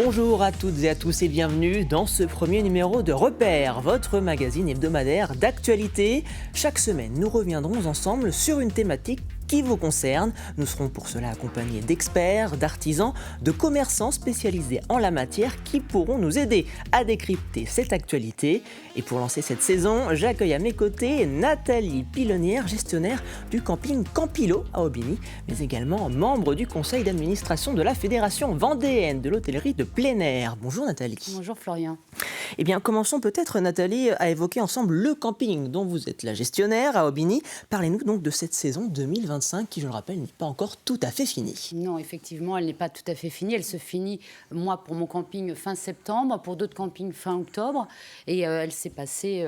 Bonjour à toutes et à tous et bienvenue dans ce premier numéro de Repères, votre magazine hebdomadaire d'actualité. Chaque semaine, nous reviendrons ensemble sur une thématique qui vous concerne. Nous serons pour cela accompagnés d'experts, d'artisans, de commerçants spécialisés en la matière qui pourront nous aider à décrypter cette actualité. Et pour lancer cette saison, j'accueille à mes côtés Nathalie Pilonnière, gestionnaire du camping Campilo à Aubigny, mais également membre du conseil d'administration de la Fédération vendéenne de l'hôtellerie de plein air. Bonjour Nathalie. Bonjour Florian. Eh bien, commençons peut-être Nathalie à évoquer ensemble le camping dont vous êtes la gestionnaire à Aubigny. Parlez-nous donc de cette saison 2025 qui, je le rappelle, n'est pas encore tout à fait finie. Non, effectivement, elle n'est pas tout à fait finie. Elle se finit, moi, pour mon camping, fin septembre, pour d'autres campings, fin octobre. Et elle s'est passée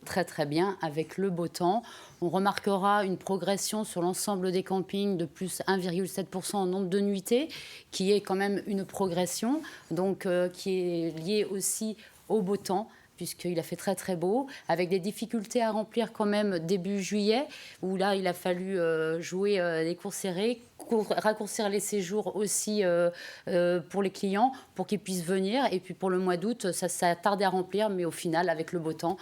très, très bien avec le beau temps. On remarquera une progression sur l'ensemble des campings de plus 1,7% en nombre de nuitées, qui est quand même une progression, donc qui est liée aussi au beau temps, puisqu'il a fait très très beau, avec des difficultés à remplir quand même début juillet, où là il a fallu jouer les cours serrés, raccourcir les séjours aussi pour les clients, pour qu'ils puissent venir. Et puis pour le mois d'août, ça a tardé à remplir, mais au final, avec le beau temps,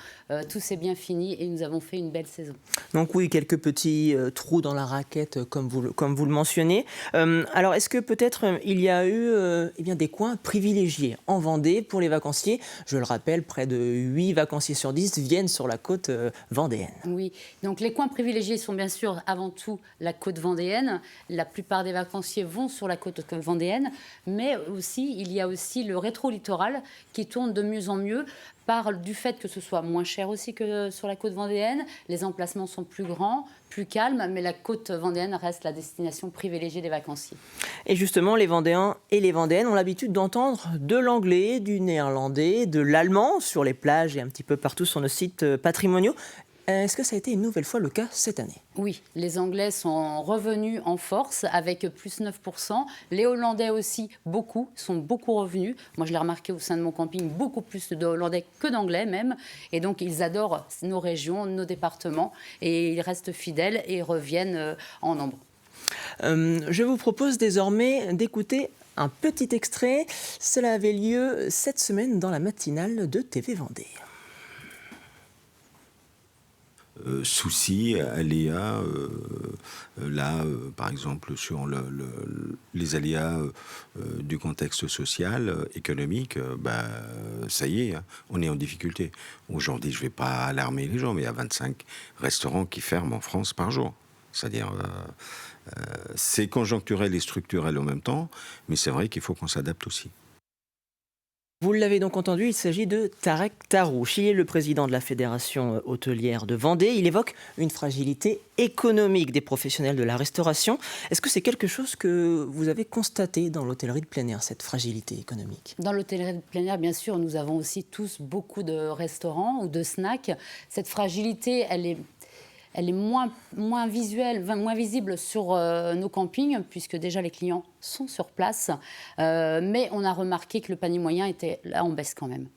tout s'est bien fini et nous avons fait une belle saison. Donc oui, quelques petits trous dans la raquette, comme vous le mentionnez. Alors, est-ce que peut-être il y a eu des coins privilégiés en Vendée pour les vacanciers ? Je le rappelle, près de 8 vacanciers sur 10 viennent sur la côte vendéenne. Oui, donc les coins privilégiés sont bien sûr avant tout la côte vendéenne. La plupart des vacanciers vont sur la côte vendéenne, mais aussi, il y a aussi le rétro-littoral qui tourne de mieux en mieux par du fait que ce soit moins cher aussi que sur la côte vendéenne. Les emplacements sont plus grands, plus calmes, mais la côte vendéenne reste la destination privilégiée des vacanciers. Et justement, les Vendéens et les Vendéennes ont l'habitude d'entendre de l'anglais, du néerlandais, de l'allemand sur les plages et un petit peu partout sur nos sites patrimoniaux. Est-ce que ça a été une nouvelle fois le cas cette année ? Oui, les Anglais sont revenus en force avec plus 9%. Les Hollandais aussi, sont beaucoup revenus. Moi, je l'ai remarqué au sein de mon camping, beaucoup plus de Hollandais que d'Anglais même. Et donc, ils adorent nos régions, nos départements. Et ils restent fidèles et reviennent en nombre. Je vous propose désormais d'écouter un petit extrait. Cela avait lieu cette semaine dans la matinale de TV Vendée. Soucis, aléas, par exemple, sur les aléas du contexte social, économique, ça y est, hein, on est en difficulté. Aujourd'hui, je ne vais pas alarmer les gens, mais il y a 25 restaurants qui ferment en France par jour. C'est-à-dire, c'est conjoncturel et structurel en même temps, mais c'est vrai qu'il faut qu'on s'adapte aussi. Vous l'avez donc entendu, il s'agit de Tarek Tarouch. Il est le président de la Fédération hôtelière de Vendée. Il évoque une fragilité économique des professionnels de la restauration. Est-ce que c'est quelque chose que vous avez constaté dans l'hôtellerie de plein air, cette fragilité économique ? Dans l'hôtellerie de plein air, bien sûr, nous avons aussi tous beaucoup de restaurants ou de snacks. Cette fragilité, elle est moins visuelle, moins visible sur nos campings, puisque déjà les clients sont sur place. Mais on a remarqué que le panier moyen était là en baisse quand même.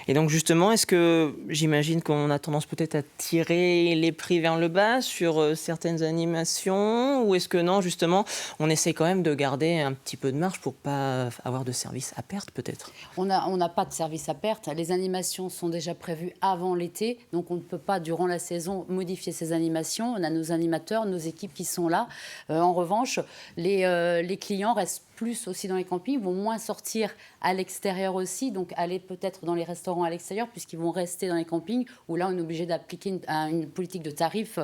Et donc justement, est-ce que j'imagine qu'on a tendance peut-être à tirer les prix vers le bas sur certaines animations, ou est-ce que non, justement, on essaie quand même de garder un petit peu de marge pour ne pas avoir de service à perte peut-être ? On n'a pas de service à perte. Les animations sont déjà prévues avant l'été, donc on ne peut pas, durant la saison, modifier ces animations. On a nos animateurs, nos équipes qui sont là. En revanche, les clients restent plus aussi dans les campings, vont moins sortir à l'extérieur aussi, donc aller peut-être dans les restaurants à l'extérieur, puisqu'ils vont rester dans les campings, où là on est obligé d'appliquer une politique de tarifs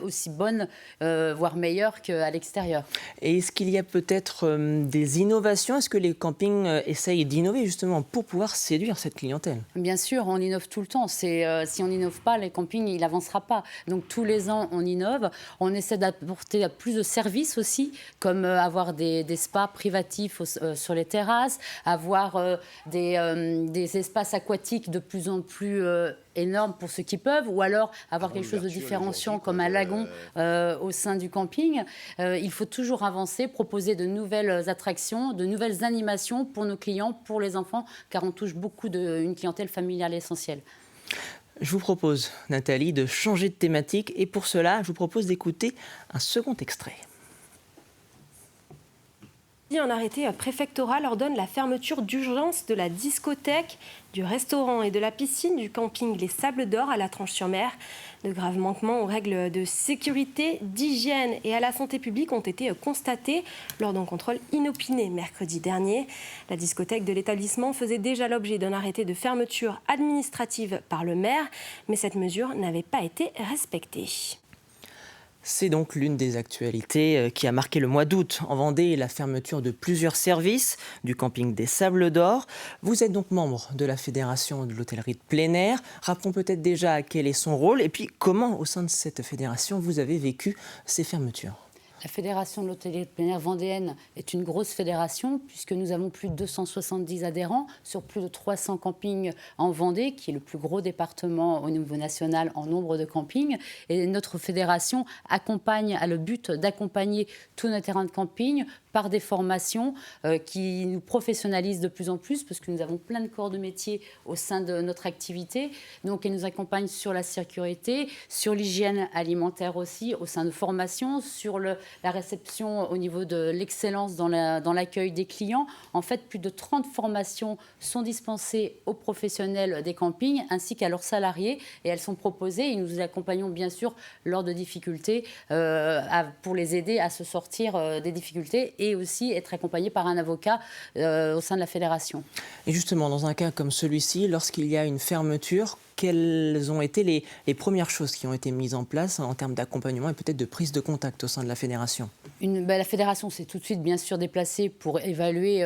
aussi bonne, voire meilleure qu'à l'extérieur. Et est-ce qu'il y a peut-être des innovations ? Est-ce que les campings essayent d'innover justement pour pouvoir séduire cette clientèle ? Bien sûr, on innove tout le temps. Si on n'innove pas, les campings, il n'avancera pas. Donc tous les ans, on innove. On essaie d'apporter plus de services aussi, comme avoir des spas privatifs sur les terrasses, avoir des espaces aquatiques de plus en plus énormes pour ceux qui peuvent, ou alors avoir quelque chose de différenciant comme un lagon au sein du camping. Il faut toujours avancer, proposer de nouvelles attractions, de nouvelles animations pour nos clients, pour les enfants, car on touche beaucoup une clientèle familiale essentielle. Je vous propose, Nathalie, de changer de thématique, et pour cela, je vous propose d'écouter un second extrait. Un arrêté préfectoral ordonne la fermeture d'urgence de la discothèque, du restaurant et de la piscine du camping Les Sables d'Or à la Tranche-sur-Mer. De graves manquements aux règles de sécurité, d'hygiène et à la santé publique ont été constatés lors d'un contrôle inopiné mercredi dernier. La discothèque de l'établissement faisait déjà l'objet d'un arrêté de fermeture administrative par le maire, mais cette mesure n'avait pas été respectée. C'est donc l'une des actualités qui a marqué le mois d'août en Vendée, la fermeture de plusieurs services du camping des Sables d'Or. Vous êtes donc membre de la Fédération de l'hôtellerie de plein air. Rappelons peut-être déjà quel est son rôle et puis comment, au sein de cette fédération, vous avez vécu ces fermetures. La Fédération de l'hôtellerie de plein air vendéenne est une grosse fédération puisque nous avons plus de 270 adhérents sur plus de 300 campings en Vendée, qui est le plus gros département au niveau national en nombre de campings. Et notre fédération a le but d'accompagner tous nos terrains de camping par des formations qui nous professionnalisent de plus en plus parce que nous avons plein de corps de métier au sein de notre activité. Donc, elles nous accompagnent sur la sécurité, sur l'hygiène alimentaire aussi, au sein de formations, sur la réception au niveau de l'excellence dans l'accueil des clients. En fait, plus de 30 formations sont dispensées aux professionnels des campings ainsi qu'à leurs salariés et elles sont proposées et nous les accompagnons bien sûr lors de difficultés pour les aider à se sortir des difficultés et aussi être accompagnés par un avocat au sein de la fédération. Et justement, dans un cas comme celui-ci, lorsqu'il y a une fermeture, quelles ont été les premières choses qui ont été mises en place en termes d'accompagnement et peut-être de prise de contact au sein de la fédération ? La fédération s'est tout de suite bien sûr déplacée pour évaluer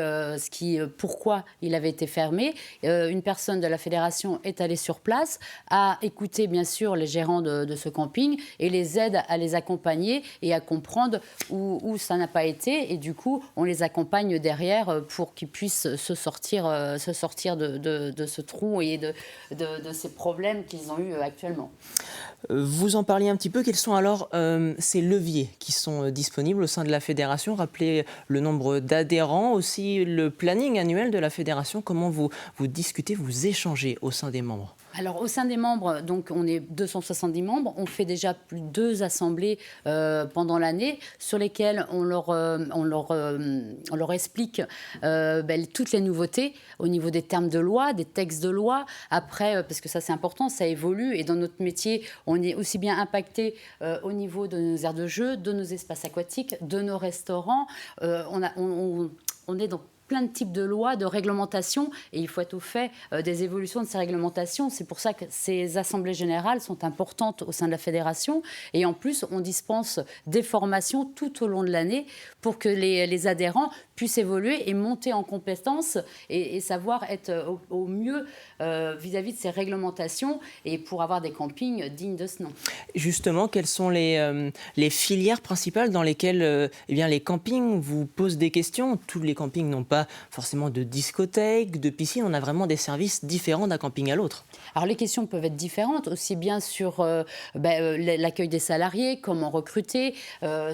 pourquoi il avait été fermé. Une personne de la fédération est allée sur place, a écouté bien sûr les gérants de ce camping et les aide à les accompagner et à comprendre où ça n'a pas été. Et du coup, on les accompagne derrière pour qu'ils puissent se sortir de ce trou et de ces problèmes qu'ils ont eu actuellement. Vous en parliez un petit peu. Quels sont alors ces leviers qui sont disponibles au sein de la fédération ? Rappelez le nombre d'adhérents, aussi le planning annuel de la fédération. Comment vous discutez, vous échangez au sein des membres ? Alors, au sein des membres, donc, on est 270 membres. On fait déjà plus de 2 assemblées pendant l'année sur lesquelles on leur explique toutes les nouveautés au niveau des termes de loi, des textes de loi. Après, parce que ça, c'est important, ça évolue. Et dans notre métier, on est aussi bien impacté au niveau de nos aires de jeu, de nos espaces aquatiques, de nos restaurants. On est dans plein de types de lois, de réglementations, et il faut être au fait des évolutions de ces réglementations. C'est pour ça que ces assemblées générales sont importantes au sein de la fédération. Et en plus, on dispense des formations tout au long de l'année pour que les adhérents puissent évoluer et monter en compétences et savoir être au mieux vis-à-vis de ces réglementations et pour avoir des campings dignes de ce nom. Justement, quelles sont les filières principales dans lesquelles les campings vous posent des questions ? Tous les campings n'ont pas forcément de discothèque, de piscine. On a vraiment des services différents d'un camping à l'autre. Alors les questions peuvent être différentes, aussi bien sur l'accueil des salariés, comment recruter,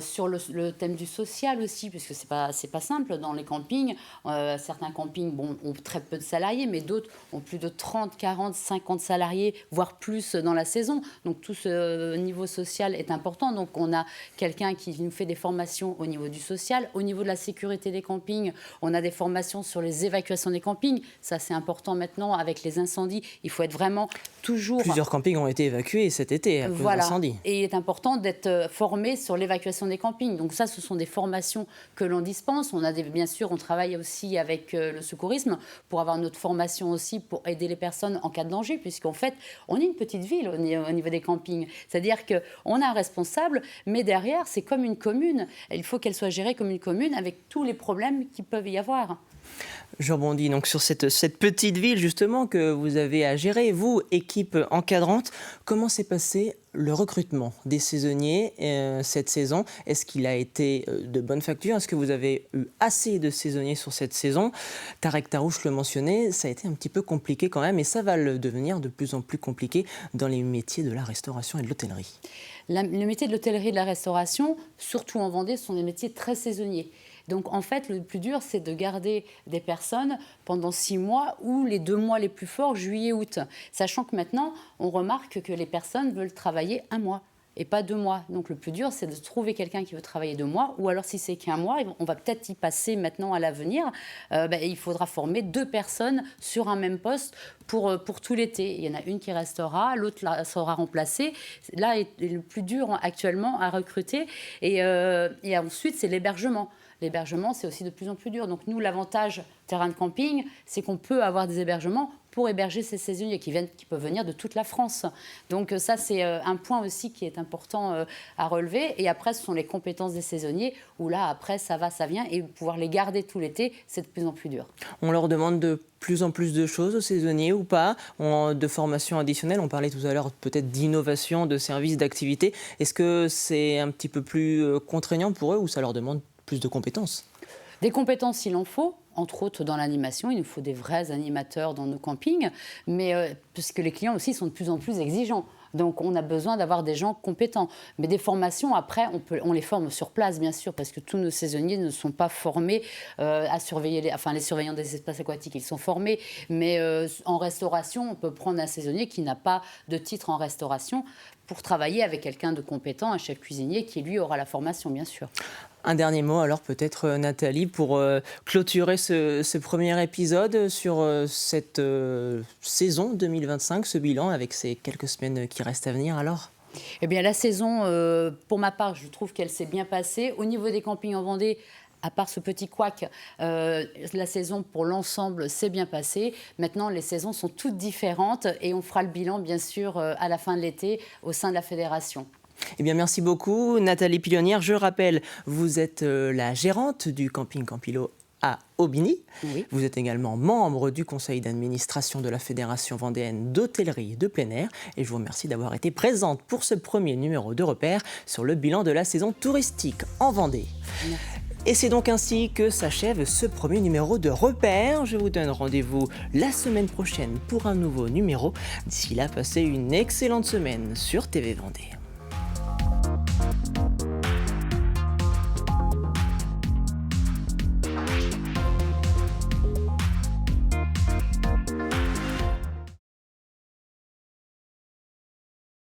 sur le thème du social aussi, puisque c'est pas simple dans les campings. Certains campings ont très peu de salariés, mais d'autres ont plus de 30, 40, 50 salariés, voire plus dans la saison. Donc tout ce niveau social est important. Donc on a quelqu'un qui nous fait des formations au niveau du social. Au niveau de la sécurité des campings, on a des formations sur les évacuations des campings. Ça, c'est important maintenant avec les incendies. Il faut être vraiment toujours... Plusieurs campings ont été évacués cet été à cause d'incendies. Et il est important d'être formé sur l'évacuation des campings. Donc ça, ce sont des formations que l'on dispense. Bien sûr, on travaille aussi avec le secourisme pour avoir notre formation aussi pour aider les personnes en cas de danger, puisqu'en fait, on est une petite ville au niveau des campings. C'est-à-dire qu'on a un responsable, mais derrière, c'est comme une commune. Il faut qu'elle soit gérée comme une commune avec tous les problèmes qui peuvent y avoir. Je rebondis donc sur cette petite ville justement que vous avez à gérer, vous, équipe encadrante. Comment s'est passé le recrutement des saisonniers cette saison ? Est-ce qu'il a été de bonne facture ? Est-ce que vous avez eu assez de saisonniers sur cette saison ? Tarek Tarouche le mentionnait, ça a été un petit peu compliqué quand même et ça va le devenir de plus en plus compliqué dans les métiers de la restauration et de l'hôtellerie. Le métier de l'hôtellerie et de la restauration, surtout en Vendée, sont des métiers très saisonniers. Donc, en fait, le plus dur, c'est de garder des personnes pendant 6 mois ou les 2 mois les plus forts, juillet, août. Sachant que maintenant, on remarque que les personnes veulent travailler 1 mois. et pas 2 mois. Donc le plus dur, c'est de trouver quelqu'un qui veut travailler 2 mois, ou alors si c'est qu'un mois, on va peut-être y passer maintenant à l'avenir, il faudra former 2 personnes sur un même poste pour tout l'été. Il y en a une qui restera, l'autre sera remplacée. Là est le plus dur actuellement à recruter. Et ensuite, c'est l'hébergement. L'hébergement, c'est aussi de plus en plus dur. Donc nous, l'avantage terrain de camping, c'est qu'on peut avoir des hébergements pour héberger ces saisonniers qui peuvent venir de toute la France. Donc ça, c'est un point aussi qui est important à relever. Et après, ce sont les compétences des saisonniers, où là, après, ça va, ça vient. Et pouvoir les garder tout l'été, c'est de plus en plus dur. On leur demande de plus en plus de choses aux saisonniers ou pas, de formation additionnelle. On parlait tout à l'heure peut-être d'innovation, de services, d'activités. Est-ce que c'est un petit peu plus contraignant pour eux ou ça leur demande plus de compétences? Des compétences, il en faut. Entre autres, dans l'animation, il nous faut des vrais animateurs dans nos campings, mais puisque les clients aussi sont de plus en plus exigeants. Donc, on a besoin d'avoir des gens compétents. Mais des formations, après, on les forme sur place, bien sûr, parce que tous nos saisonniers ne sont pas formés à surveiller les surveillants des espaces aquatiques, ils sont formés. Mais en restauration, on peut prendre un saisonnier qui n'a pas de titre en restauration pour travailler avec quelqu'un de compétent, un chef cuisinier, qui, lui, aura la formation, bien sûr. Un dernier mot, alors peut-être Nathalie, pour clôturer ce premier épisode sur cette saison 2025, ce bilan avec ces quelques semaines qui restent à venir alors? Eh bien, la saison, pour ma part, je trouve qu'elle s'est bien passée. Au niveau des campings en Vendée, à part ce petit couac, la saison pour l'ensemble s'est bien passée. Maintenant, les saisons sont toutes différentes et on fera le bilan, bien sûr, à la fin de l'été au sein de la fédération. Eh bien, merci beaucoup, Nathalie Pilonnière. Je rappelle, vous êtes la gérante du camping Campilo à Aubigny. Oui. Vous êtes également membre du conseil d'administration de la Fédération vendéenne d'hôtellerie de plein air. Et je vous remercie d'avoir été présente pour ce premier numéro de Repères sur le bilan de la saison touristique en Vendée. Merci. Et c'est donc ainsi que s'achève ce premier numéro de Repères. Je vous donne rendez-vous la semaine prochaine pour un nouveau numéro. D'ici là, passez une excellente semaine sur TV Vendée.